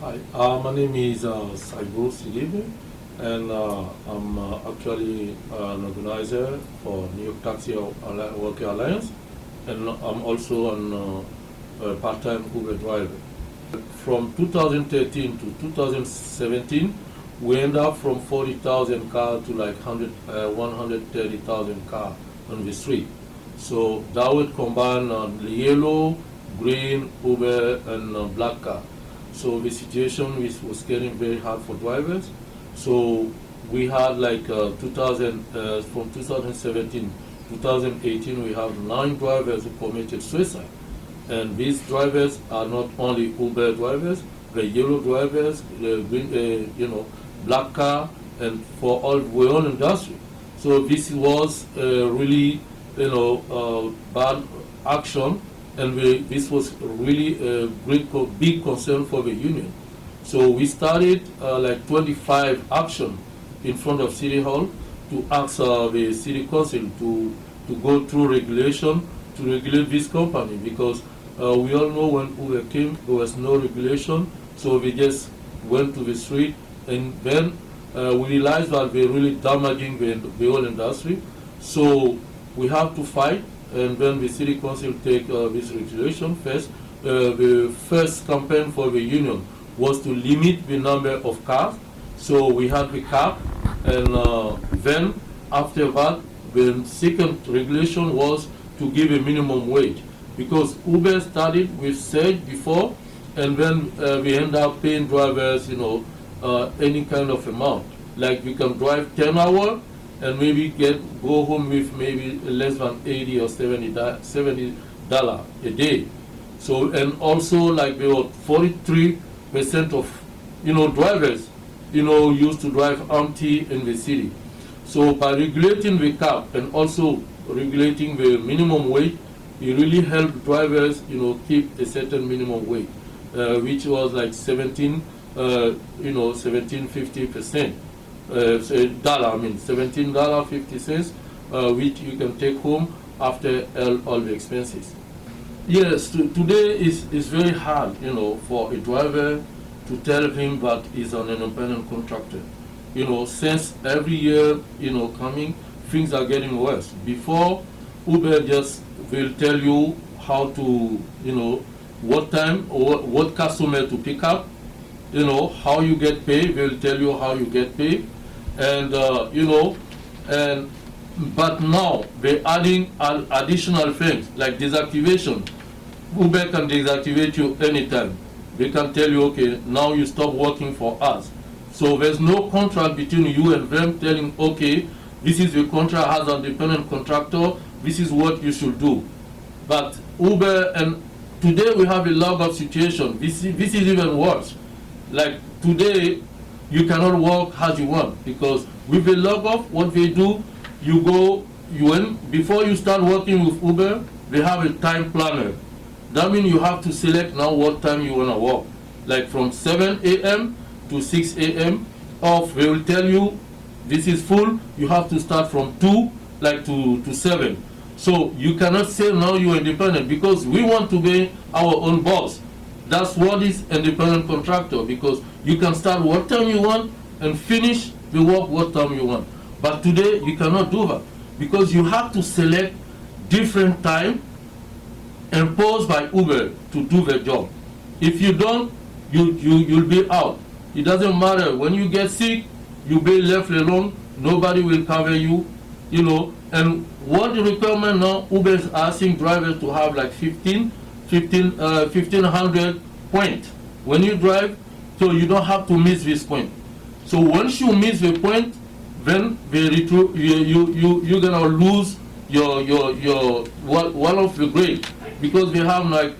Hi, my name is Saibou Sidibe, and I'm actually an organizer for New York Taxi Worker Alliance, and I'm also a part-time Uber driver. From 2013 to 2017, we end up from 40,000 cars to like 130,000 cars on the street. So that would combine yellow, green, Uber, and black car. So the situation was getting very hard for drivers. So we had like 2000 from 2017 2018 we have 9 drivers who committed suicide, and these drivers are not only Uber drivers, the yellow drivers, the green, black car, and for all the whole industry. So this was really bad action, and this was really a big concern for the union. So we started like 25 action in front of City Hall to ask the City Council to go through regulation to regulate this company, because we all know when Uber came there was no regulation, so we just went to the street, and then we realized that they're really damaging the whole industry. So we have to fight, and then the City Council take this regulation first. The first campaign for the union was to limit the number of cars, so we had the cap, and then after that the second regulation was to give a minimum wage, because Uber started with surge before, and then we end up paying drivers any kind of amount, like we can drive 10 hours and maybe go home with maybe less than 80 or $70 a day. So, and also like there were 43% of drivers used to drive empty in the city. So by regulating the cap and also regulating the minimum wage, it really helped drivers keep a certain minimum wage, which was like 17.50%. $17.50, which you can take home after all the expenses. Yes, today is very hard, for a driver to tell him that he's an independent contractor. Since every year, coming, things are getting worse. Before, Uber just will tell you how to, what time or what customer to pick up, how you get paid. They'll tell you how you get paid, and but now they're adding additional things like desactivation. Uber can deactivate you anytime. They can tell you, okay, now you stop working for us. So there's no contract between you and them telling, okay, this is the contract as an independent contractor, this is what you should do. But Uber, and today we have a lot of situation. This is even worse. Like today, you cannot work as you want, because with the log-off, what they do, before you start working with Uber, they have a time planner. That means you have to select now what time you want to work, like from 7 a.m. to 6 a.m. or they will tell you this is full, you have to start from 2 to 7. So you cannot say now you're independent, because we want to be our own boss. That's what is independent contractor, because you can start what time you want and finish the work what time you want. But today you cannot do that, because you have to select different time imposed by Uber to do the job. If you don't, you'll be out. It doesn't matter. When you get sick, you'll be left alone. Nobody will cover you, And what the requirement now, Uber is asking drivers to have like 1,500 points when you drive, so you don't have to miss this point. So once you miss the point, then you're gonna lose your one of the grade, because we have like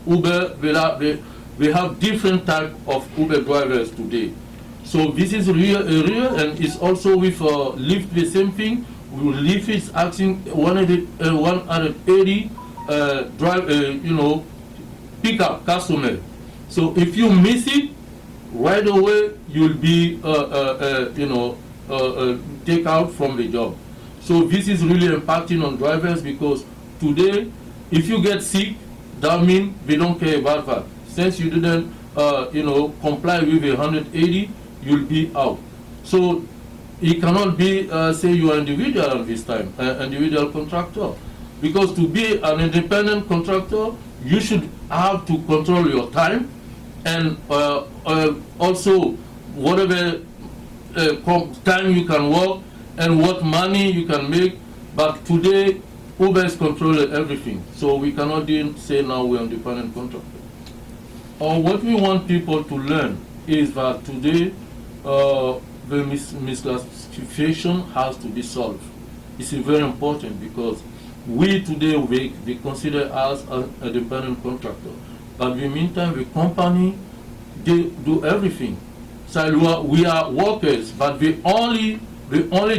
Uber. We have different type of Uber drivers today. So this is real, and it's also with Lyft the same thing. Lyft is asking 180 pickup customer. So if you miss it, right away you'll be take out from the job. So this is really impacting on drivers, because today if you get sick, that means they don't care about that. Since you didn't comply with 180, you'll be out. So it cannot be say you are individual at this time, individual contractor, because to be an independent contractor, you should have to control your time, and also whatever time you can work and what money you can make. But today, Uber is controlling everything, so we cannot say now we are independent contractor. What we want people to learn is that today the misclassification has to be solved. It's very important because we today they consider us an independent contractor, but in the meantime the company, they do everything. So we are workers, but the only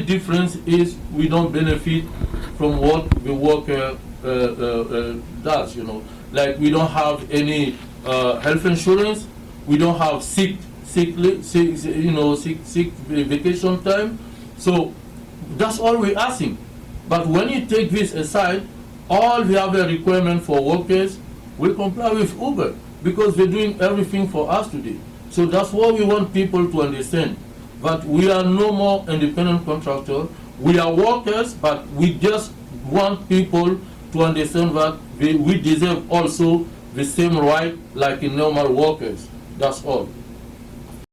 difference is we don't benefit from what the worker does. Like we don't have any health insurance, we don't have sick vacation time. So that's all we're asking. But when you take this aside, all the other requirements for workers, we comply with Uber because they're doing everything for us today. So that's what we want people to understand. But we are no more independent contractors. We are workers, but we just want people to understand that we deserve also the same right like in normal workers. That's all.